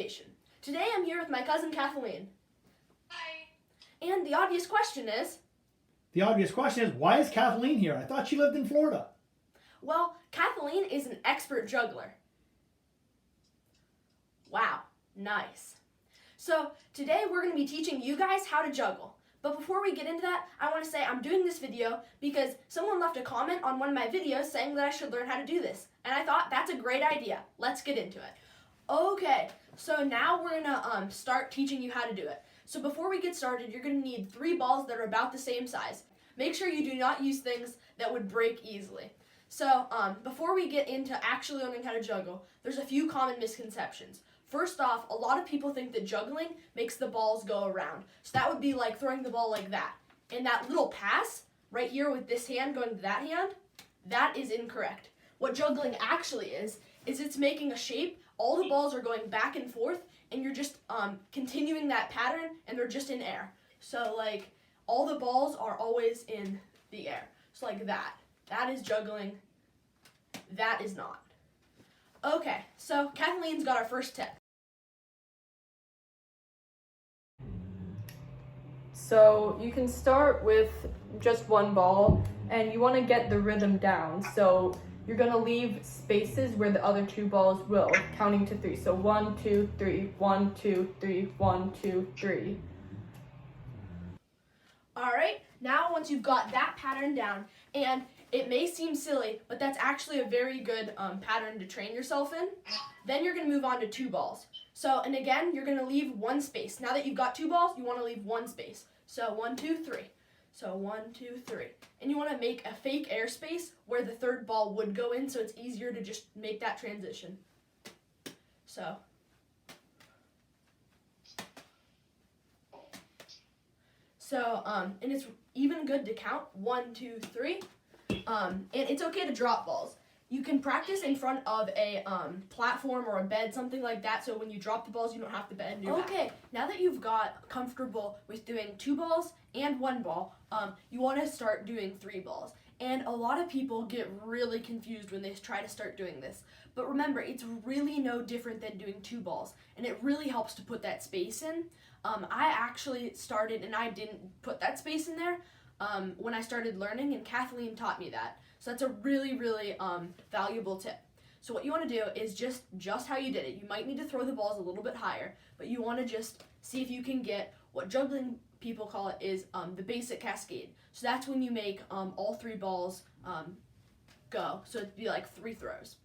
Finnovation. Today I'm here with my cousin Kathleen. Hi. And the obvious question is... why is Kathleen here? I thought she lived in Florida. Well, Kathleen is an expert juggler. Wow, nice. So today we're going to be teaching you guys how to juggle. But before we get into that, I want to say I'm doing this video because someone left a comment on one of my videos saying that I should learn how to do this. And I thought that's a great idea. Let's get into it. Okay, so now we're going to start teaching you how to do it. So before we get started, you're going to need 3 balls that are about the same size. Make sure you do not use things that would break easily. So before we get into actually learning how to juggle, there's a few common misconceptions. First off, a lot of people think that juggling makes the balls go around. So that would be like throwing the ball like that. And that little pass right here with this hand going to that hand, that is incorrect. What juggling actually is it's making a shape. All the balls are going back and forth, and you're just continuing that pattern, and they're just in air. So like all the balls are always in the air. So like that. That is juggling. That is not. Okay, so Kathleen's got our first tip. So you can start with just one ball and you want to get the rhythm down. So you're going to leave spaces where the other 2 balls will, counting to 3. So 1, 2, 3, 1, 2, 3, 1, 2, 3. Alright, now once you've got that pattern down, and it may seem silly, but that's actually a very good pattern to train yourself in, then you're going to move on to 2 balls. So, and again, you're going to leave 1 space. Now that you've got 2 balls, you want to leave 1 space. So 1, 2, 3. So 1, 2, 3. And you want to make a fake airspace where the 3rd ball would go in, so it's easier to just make that transition. And it's even good to count 1, 2, 3. And it's okay to drop balls. You can practice in front of a platform or a bed, something like that, so when you drop the balls, you don't have to bend your back. Okay, now that you've got comfortable with doing 2 balls and 1 ball, you want to start doing 3 balls. And a lot of people get really confused when they try to start doing this. But remember, it's really no different than doing 2 balls, and it really helps to put that space in. I actually started, and I didn't put that space in there when I started learning, and Kathleen taught me that. So that's a really, really valuable tip. So what you want to do is just how you did it. You might need to throw the balls a little bit higher, but you want to just see if you can get what juggling people call it is the basic cascade. So that's when you make all 3 balls go. So it'd be like 3 throws.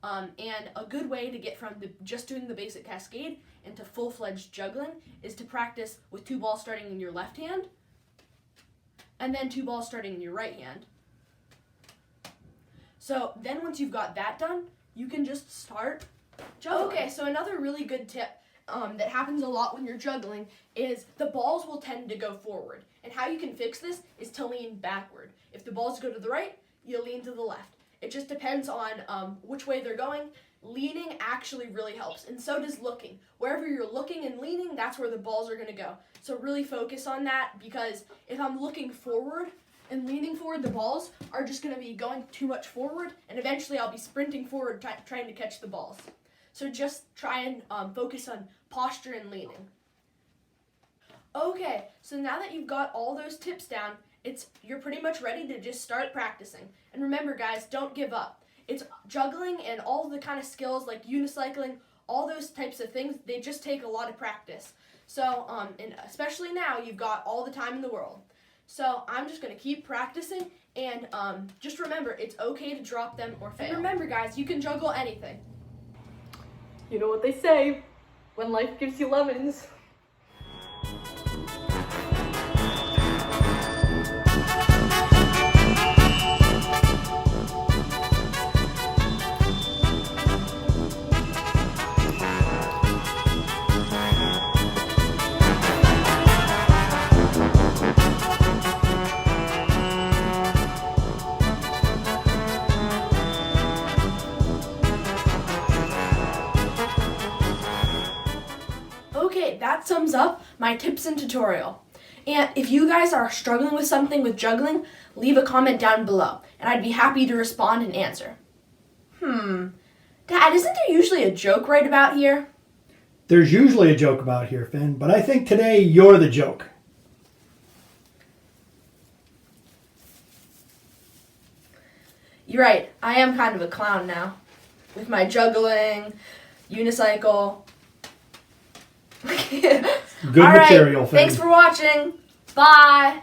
And a good way to get from just doing the basic cascade into full-fledged juggling is to practice with 2 balls starting in your left hand, and then 2 balls starting in your right hand. So then once you've got that done, you can just start juggling. Okay, so another really good tip that happens a lot when you're juggling is the balls will tend to go forward. And how you can fix this is to lean backward. If the balls go to the right, you lean to the left. It just depends on which way they're going. Leaning actually really helps, and so does looking. Wherever you're looking and leaning, that's where the balls are going to go. So really focus on that, because if I'm looking forward and leaning forward, the balls are just going to be going too much forward, and eventually I'll be sprinting forward trying to catch the balls. So just try and focus on posture and leaning. Okay, so now that you've got all those tips down, you're pretty much ready to just start practicing. And remember guys, don't give up. It's juggling and all the kind of skills like unicycling, all those types of things, they just take a lot of practice. So, and especially now, you've got all the time in the world. So I'm just going to keep practicing, and just remember, it's okay to drop them or fail. And remember guys, you can juggle anything. You know what they say, when life gives you lemons. Okay, that sums up my tips and tutorial. And if you guys are struggling with something with juggling, leave a comment down below, and I'd be happy to respond and answer. Dad, isn't there usually a joke right about here? There's usually a joke about here, Finn, but I think today you're the joke. You're right. I am kind of a clown now. With my juggling, unicycle. Good All right. material, Finn. Thanks for watching. Bye.